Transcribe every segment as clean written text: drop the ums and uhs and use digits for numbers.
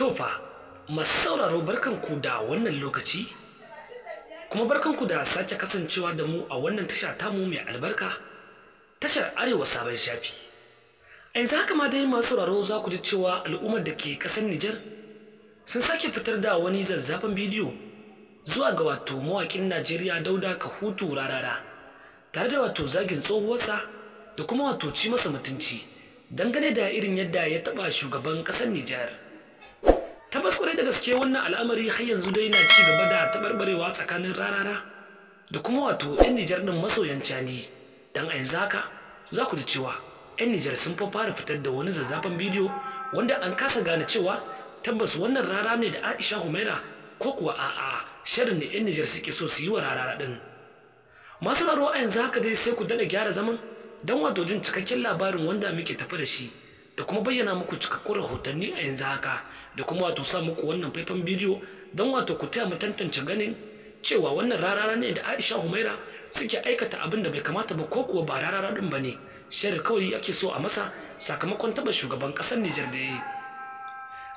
Tofa, masu sauraro barkanku da wannan lokaci, kuma barkanku da sake kasancewa da mu a wannan tasha tamu mai albarka, tashar Arewa Sabon Shafi. A yanzu haka ma dai masu sauraro za ku ji cewa al'ummar da ke ƙasar Nijar sun sake fitar da wani zazzafan bidiyo zuwa ga wato mawaƙin Najeriya Dauda Kahutu Rarara, tare da wato zagin tsohuwarsa da kuma wato ci masa mutunci dangane da irin yadda ya taɓa shugaban ƙasar Nijar. Tabbas kwarai da gaske wannan al'amari har yanzu dai na ci gaba da taɓarɓarewa tsakanin Rarara da kuma wato 'yan Nijar ɗin masoyan Cani. Dan a yanzu haka za ku ji cewa 'yan Nijar sun fara fitar da wani zazzafan bidiyo wanda an kasa gane cewa tabbas wannan Rara ne da Aisha Humaira ko kuwa a'a shirin da 'yan Nijar suke so su yi wa Rarara ɗin. Masu raro a yanzu haka dai sai ku daɗa gyara zaman don wato jin cikakken labarin wanda muke tafi da shi da kuma bayyana muku cikakkun rahotanni a yanzu haka da kuma wato sa muku wannan faifan bidiyo don wato ku taya mu tantance ganin cewa wannan Rarara ne da Aisha Humaira suke aikata abin da bai kamata ba ko kuwa ba Rarara din bane shari kawai ake so a masa sakamakon taba shugaban kasar Nijar da yayi.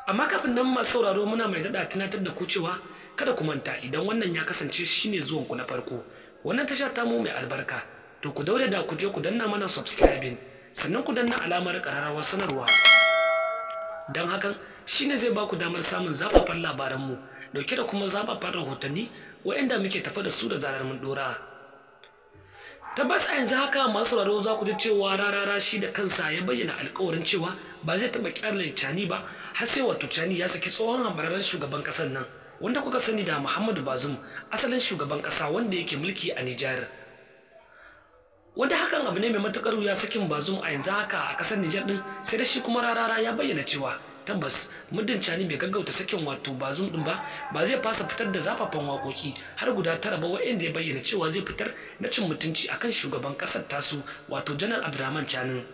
Amma kafin nan masu sauraro muna mai dada tunatar da ku cewa kada ku manta idan wannan ya kasance shine zuwan ku na farko wannan tasha ta mu mai albarka to ku daure da ku je ku danna mana subscribing sannan ku danna alamar ƙararrawar sanarwa. Dan hakan shine zai ba ku damar samun zafafan labaranmu dauke da kuma zafafan rahotanni waɗanda muke tafa da su da zarar mun dora. Tabbas a yanzu haka masu sauraro za ku ji cewa Rarara shi da kansa ya bayyana alƙawarin cewa ba zai taɓa ƙyale Cani ba har sai wato Cani ya saki tsohon hambararren shugaban ƙasar nan wanda kuka sani da Muhammadu Bazoum, asalin shugaban ƙasa wanda yake mulki a Nijar. Wanda hakan abu ne mai matuƙar wuya sakin Bazoum a yanzu haka a ƙasar Nijar din, sai da shi kuma Rarara ya bayyana cewa tabbas muddin Cani bai gaggauta sakin wato Bazoum din ba zai fasa fitar da zafafan waƙoƙi har guda 9 ba wa'anda ya bayyana cewa zai fitar na cin mutunci akan shugaban ƙasar tasu wato Janar Abdurrahman Chani.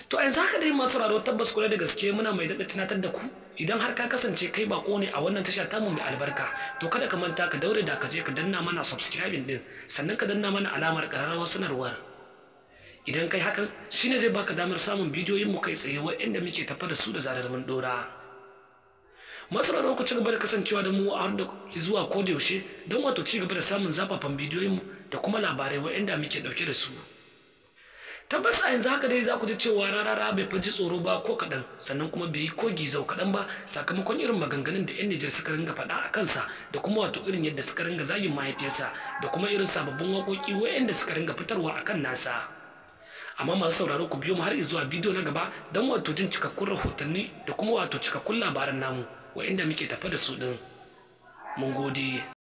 To a yanzu haka dai masu sauraro tabbas kula da gaske muna mai daɗa tunatar da ku idan har ka kasance kai bako ne a wannan tasha tamu mai albarka to kada ka manta ka daure da ka je ka danna mana subscribing din sannan ka danna mana alamar ƙararrawar sanarwar. Idan kai hakan shine zai baka damar samun bidiyoyin mu kai tsaye waɗanda muke tafa da su da zarar mun dora. Masu sauraro ku ci gaba da kasancewa da mu a har da zuwa kodayaushe don wato ci gaba da samun zafafan bidiyoyin mu da kuma labarai waɗanda muke ɗauke da su. Tabbas a yanzu haka dai za ku ji cewa Rarara bai faji tsoro ba ko kaɗan sannan kuma bai yi ko gizau kaɗan ba sakamakon irin maganganun da 'yan Nijar suka ringa faɗa a kansa da kuma wato irin yadda suka ringa zagin mahaifiyarsa da kuma irin sababbin waƙoƙi waɗanda suka ringa fitarwa a kan nasa. Amma masu sauraro ku biyo mu har zuwa bidiyo na gaba don wato jin cikakkun rahotanni da kuma wato cikakkun labaran namu waɗanda muke tafa da su ɗin. Mun gode.